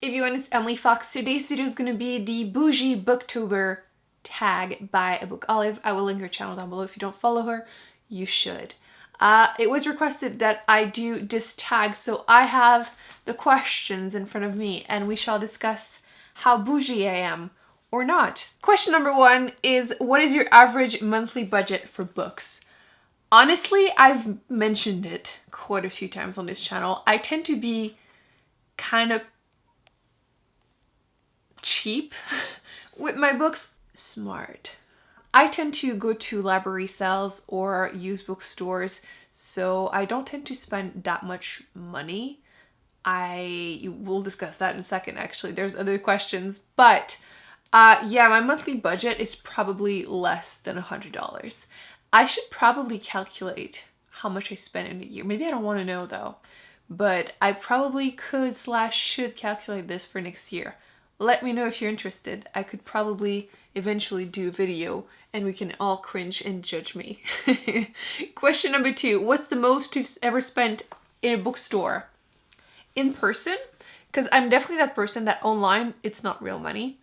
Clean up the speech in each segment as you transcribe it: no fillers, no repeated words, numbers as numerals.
Everyone, it's Emily Fox. Today's video is going to be the Boujee Booktuber tag by Ebooks. I will link her channel down below. If you don't follow her, you should. It was requested that I do this tag, so I have the questions in front of me and we shall discuss how bougie I am or not. Question number 1 is, what is your average monthly budget for books? Honestly, I've mentioned it quite a few times on this channel. I tend to be kind of cheap with my books. Smart. I tend to go to library sales or use bookstores, so I don't tend to spend that much money. I will discuss that in a second. Actually, there's other questions, but yeah, my monthly budget is probably less than $100. I should probably calculate how much I spend in a year. Maybe I don't want to know though, but I probably could / should calculate this for next year. Let me know if you're interested. I could probably eventually do a video and we can all cringe and judge me. Question number 2. What's the most you've ever spent in a bookstore? In person? Because I'm definitely that person that online, it's not real money.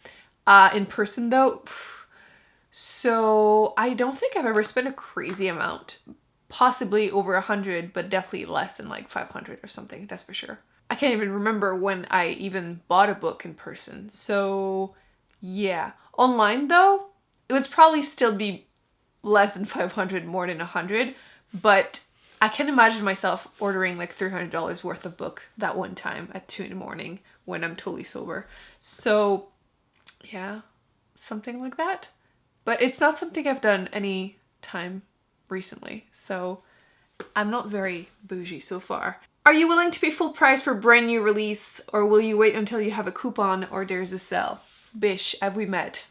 In person though, so I don't think I've ever spent a crazy amount. Possibly over 100, but definitely less than like 500 or something, that's for sure. I can't even remember when I even bought a book in person. So yeah. Online though, it would probably still be less than 500, more than 100. But I can imagine myself ordering like $300 worth of book that one time at 2 in the morning when I'm totally sober. So yeah, something like that. But it's not something I've done any time recently. So I'm not very bougie so far. Are you willing to pay full price for brand new release, or will you wait until you have a coupon or there's a sale? Bish, have we met?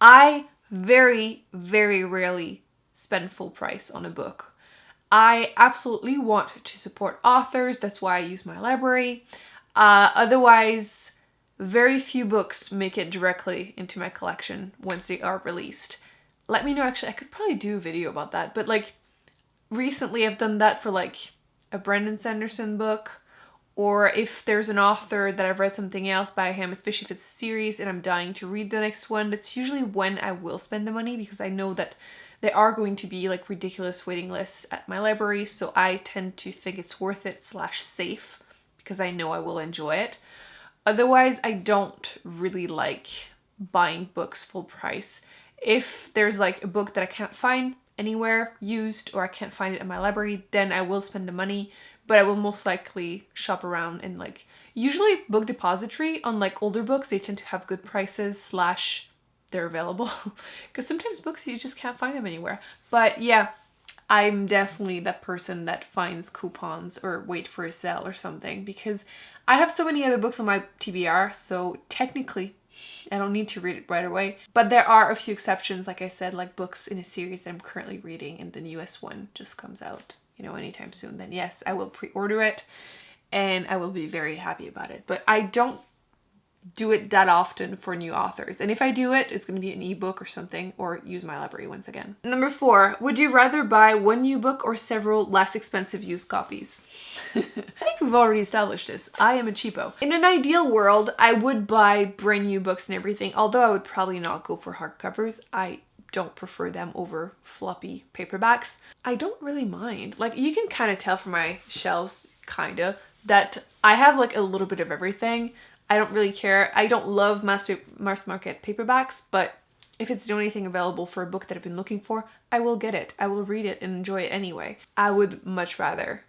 I very, very rarely spend full price on a book. I absolutely want to support authors. That's why I use my library. Otherwise, very few books make it directly into my collection once they are released. Let me know, actually, I could probably do a video about that, but like recently I've done that for like a Brandon Sanderson book, or if there's an author that I've read something else by him, especially if it's a series and I'm dying to read the next one, that's usually when I will spend the money, because I know that there are going to be like ridiculous waiting lists at my library, so I tend to think it's worth it / safe because I know I will enjoy it. Otherwise, I don't really like buying books full price. If there's like a book that I can't find anywhere used, or I can't find it in my library, then I will spend the money, but I will most likely shop around in like, usually Book Depository on like older books, they tend to have good prices / they're available, because sometimes books you just can't find them anywhere. But yeah, I'm definitely that person that finds coupons or wait for a sale or something, because I have so many other books on my TBR, so technically I don't need to read it right away. But there are a few exceptions, like I said, like books in a series that I'm currently reading and the newest one just comes out, you know, anytime soon. Then yes, I will pre-order it and I will be very happy about it. But I don't do it that often for new authors. And if I do it, it's going to be an ebook or something, or use my library once again. Number 4, would you rather buy one new book or several less expensive used copies? I think we've already established this. I am a cheapo. In an ideal world, I would buy brand new books and everything, although I would probably not go for hardcovers. I don't prefer them over floppy paperbacks. I don't really mind. Like, you can kind of tell from my shelves, kinda, that I have like a little bit of everything. I don't really care. I don't love mass market paperbacks, but if it's the only thing available for a book that I've been looking for, I will get it. I will read it and enjoy it anyway. I would much rather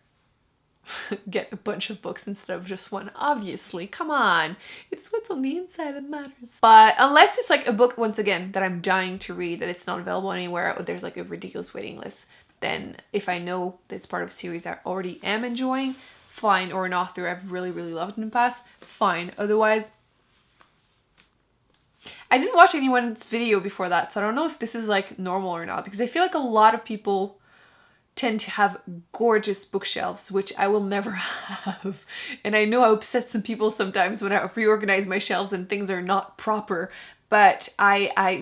get a bunch of books instead of just one, obviously. Come on. It's what's on the inside that matters. But unless it's like a book, once again, that I'm dying to read, that it's not available anywhere, or there's like a ridiculous waiting list, then if I know that it's part of a series I already am enjoying, fine, or an author I've really, really loved in the past, fine. Otherwise, I didn't watch anyone's video before that, so I don't know if this is like normal or not, because I feel like a lot of people tend to have gorgeous bookshelves, which I will never have. And I know I upset some people sometimes when I reorganize my shelves and things are not proper, but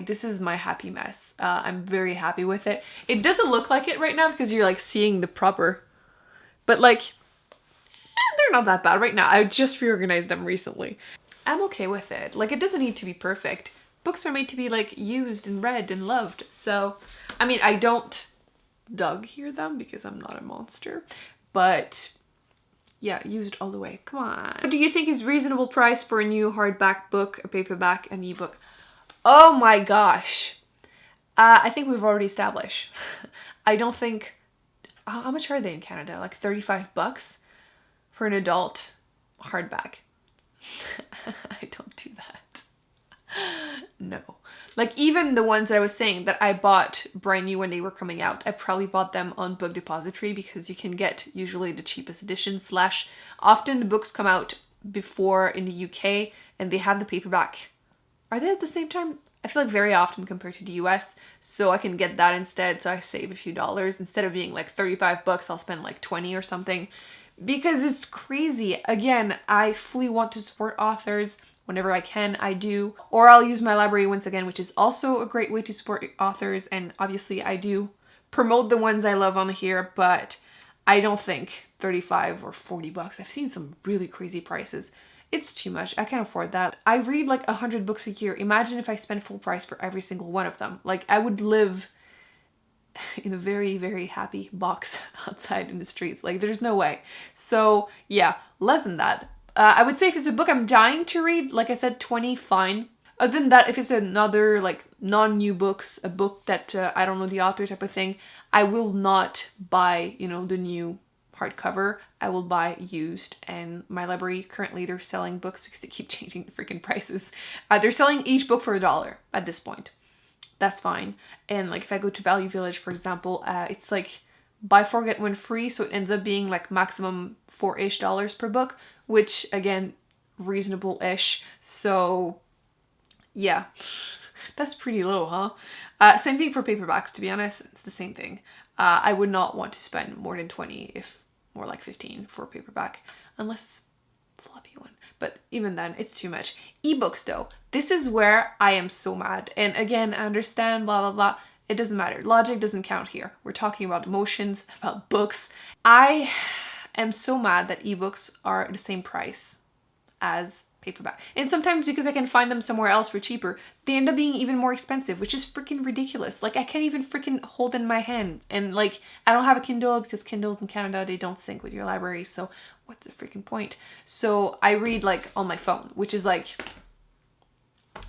this is my happy mess. I'm very happy with it. It doesn't look like it right now because you're like seeing the proper, but like, they're not that bad right now. I just reorganized them recently. I'm okay with it. Like, it doesn't need to be perfect. Books are made to be like used and read and loved. So, I mean, I don't dog hear them because I'm not a monster, but yeah, used all the way. Come on. What do you think is reasonable price for a new hardback book, a paperback, an ebook? Oh my gosh. I think we've already established. I don't think, how much are they in Canada? Like 35 bucks for an adult hardback. I don't do that. No. Like, even the ones that I was saying that I bought brand new when they were coming out, I probably bought them on Book Depository because you can get usually the cheapest edition / often the books come out before in the UK and they have the paperback. Are they at the same time? I feel like very often compared to the US, so I can get that instead, so I save a few dollars. Instead of being like 35 bucks, I'll spend like 20 or something because it's crazy. Again, I fully want to support authors. Whenever I can, I do. Or I'll use my library once again, which is also a great way to support authors. And obviously I do promote the ones I love on here, but I don't think 35 or 40 bucks. I've seen some really crazy prices. It's too much. I can't afford that. I read like 100 books a year. Imagine if I spent full price for every single one of them. Like, I would live in a very, very happy box outside in the streets. Like, there's no way. So yeah, less than that. I would say if it's a book I'm dying to read, like I said, 20, fine. Other than that, if it's another like non-new books, a book that I don't know the author type of thing, I will not buy, you know, the new hardcover. I will buy used. And my library, currently they're selling books because they keep changing the freaking prices. They're selling each book for $1 at this point. That's fine. And like if I go to Value Village, for example, it's like buy 4 get 1 free, so it ends up being like maximum $4-ish per book, which again, reasonable-ish. So yeah, that's pretty low, huh? Same thing for paperbacks, to be honest. It's the same thing. I would not want to spend more than 20, if more like 15 for a paperback, unless floppy one. But even then, it's too much. Ebooks though, this is where I am so mad. And again, I understand, blah, blah, blah. It doesn't matter. Logic doesn't count here. We're talking about emotions, about books. I am so mad that ebooks are the same price as paperback. And sometimes because I can find them somewhere else for cheaper, they end up being even more expensive, which is freaking ridiculous. Like, I can't even freaking hold in my hand. And like, I don't have a Kindle because Kindles in Canada, they don't sync with your library. So what's the freaking point? So I read like on my phone, which is like,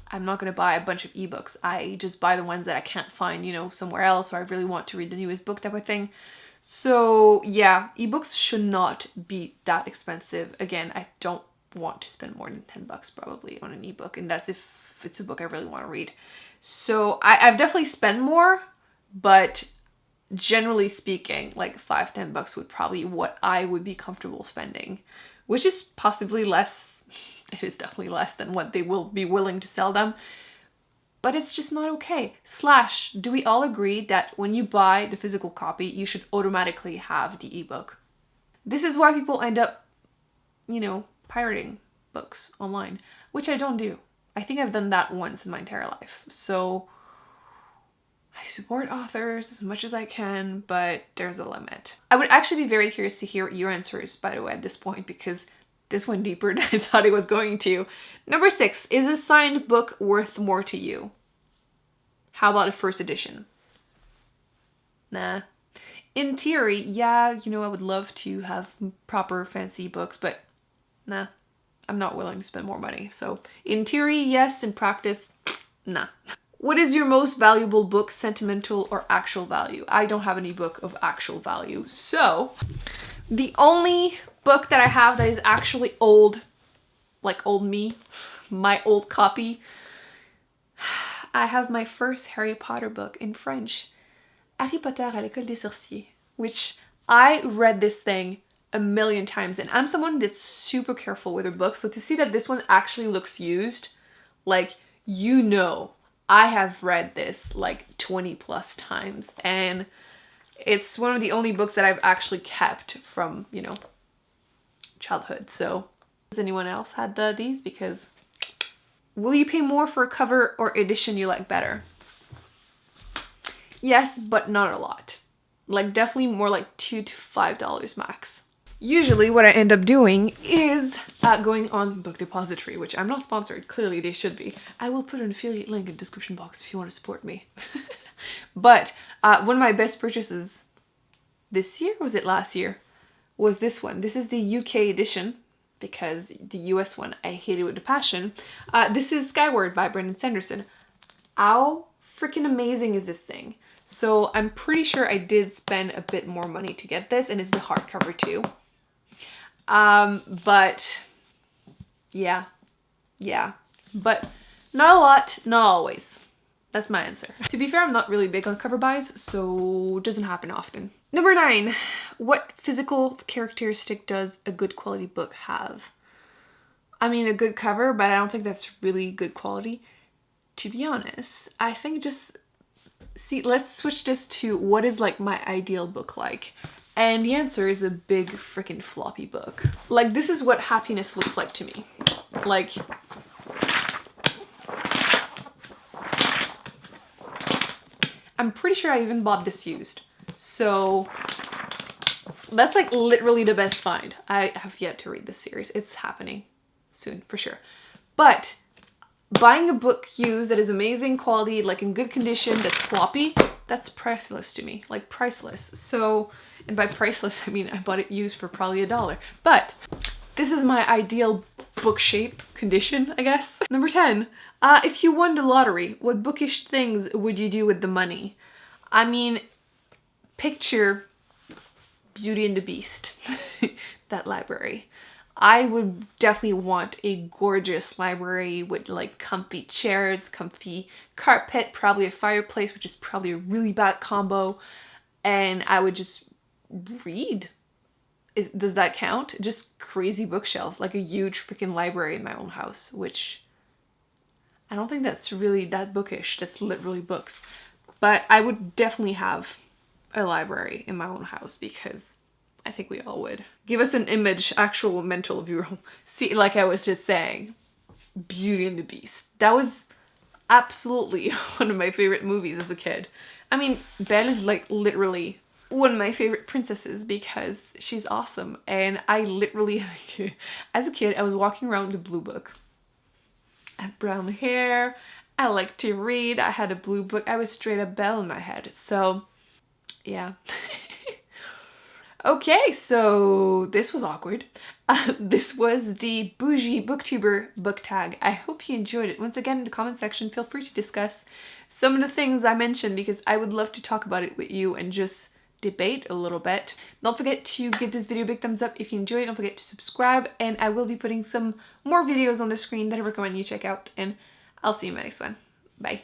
I'm not going to buy a bunch of ebooks. I just buy the ones that I can't find, you know, somewhere else, or I really want to read the newest book type of thing. So yeah, ebooks should not be that expensive. Again, I don't want to spend more than 10 bucks probably on an ebook, and that's if it's a book I really want to read. So I've definitely spent more, but generally speaking, like 5-10 bucks would probably what I would be comfortable spending, which is possibly less. It is definitely less than what they will be willing to sell them, but it's just not okay. / do we all agree that when you buy the physical copy, you should automatically have the ebook? This is why people end up, you know, pirating books online, which I don't do. I think I've done that once in my entire life. So I support authors as much as I can, but there's a limit. I would actually be very curious to hear your answers, by the way, at this point, because this went deeper than I thought it was going to. Number 6, is a signed book worth more to you? How about a first edition? Nah. In theory, yeah, you know, I would love to have proper fancy books, but nah, I'm not willing to spend more money. So in theory, yes. In practice, nah. What is your most valuable book, sentimental or actual value? I don't have any book of actual value. So the only book that I have that is actually old, like old me, my old copy, I have my first Harry Potter book in French, Harry Potter à l'école des sorciers, which I read this thing a million times, and I'm someone that's super careful with her books, so to see that this one actually looks used, like, you know, I have read this like 20 plus times, and it's one of the only books that I've actually kept from, you know, childhood. So has anyone else had these? Because will you pay more for a cover or edition you like better? Yes, but not a lot. Like, definitely more like $2 to $5 max. Usually what I end up doing is going on Book Depository, which I'm not sponsored. Clearly they should be. I will put an affiliate link in the description box if you want to support me. But one of my best purchases this year, was it last year, was this one. This is the UK edition, because the US one I hated with a passion. This is Skyward by Brandon Sanderson. How freaking amazing is this thing? So I'm pretty sure I did spend a bit more money to get this, and it's the hardcover too. But yeah, but not a lot, not always. That's my answer. To be fair, I'm not really big on cover buys, so it doesn't happen often. Number 9, what physical characteristic does a good quality book have? I mean, a good cover, but I don't think that's really good quality. To be honest, I think just, see, let's switch this to what is like my ideal book like. And the answer is a big freaking floppy book. Like, this is what happiness looks like to me. Like, I'm pretty sure I even bought this used. So that's like literally the best find. I have yet to read this series. It's happening soon for sure. But buying a book used that is amazing quality, like in good condition, that's floppy, that's priceless to me, like priceless. So, and by priceless, I mean I bought it used for probably $1. But this is my ideal book shape condition, I guess. Number 10, if you won the lottery, what bookish things would you do with the money? I mean, picture Beauty and the Beast, that library. I would definitely want a gorgeous library with like comfy chairs, comfy carpet, probably a fireplace, which is probably a really bad combo. And I would just read. Does that count? Just crazy bookshelves, like a huge freaking library in my own house, which I don't think that's really that bookish. That's literally books. But I would definitely have a library in my own house because I think we all would. Give us an image, actual mental view. See, like I was just saying, Beauty and the Beast. That was absolutely one of my favorite movies as a kid. I mean, Belle is like literally one of my favorite princesses because she's awesome. And I literally, as a kid, I was walking around with a blue book. I had brown hair. I like to read. I had a blue book. I was straight up Belle in my head. So, yeah. Okay, so this was awkward. This was the Boujee Booktuber book tag. I hope you enjoyed it. Once again, in the comment section, feel free to discuss some of the things I mentioned because I would love to talk about it with you and just debate a little bit. Don't forget to give this video a big thumbs up if you enjoyed it. Don't forget to subscribe, and I will be putting some more videos on the screen that I recommend you check out, and I'll see you in my next one. Bye.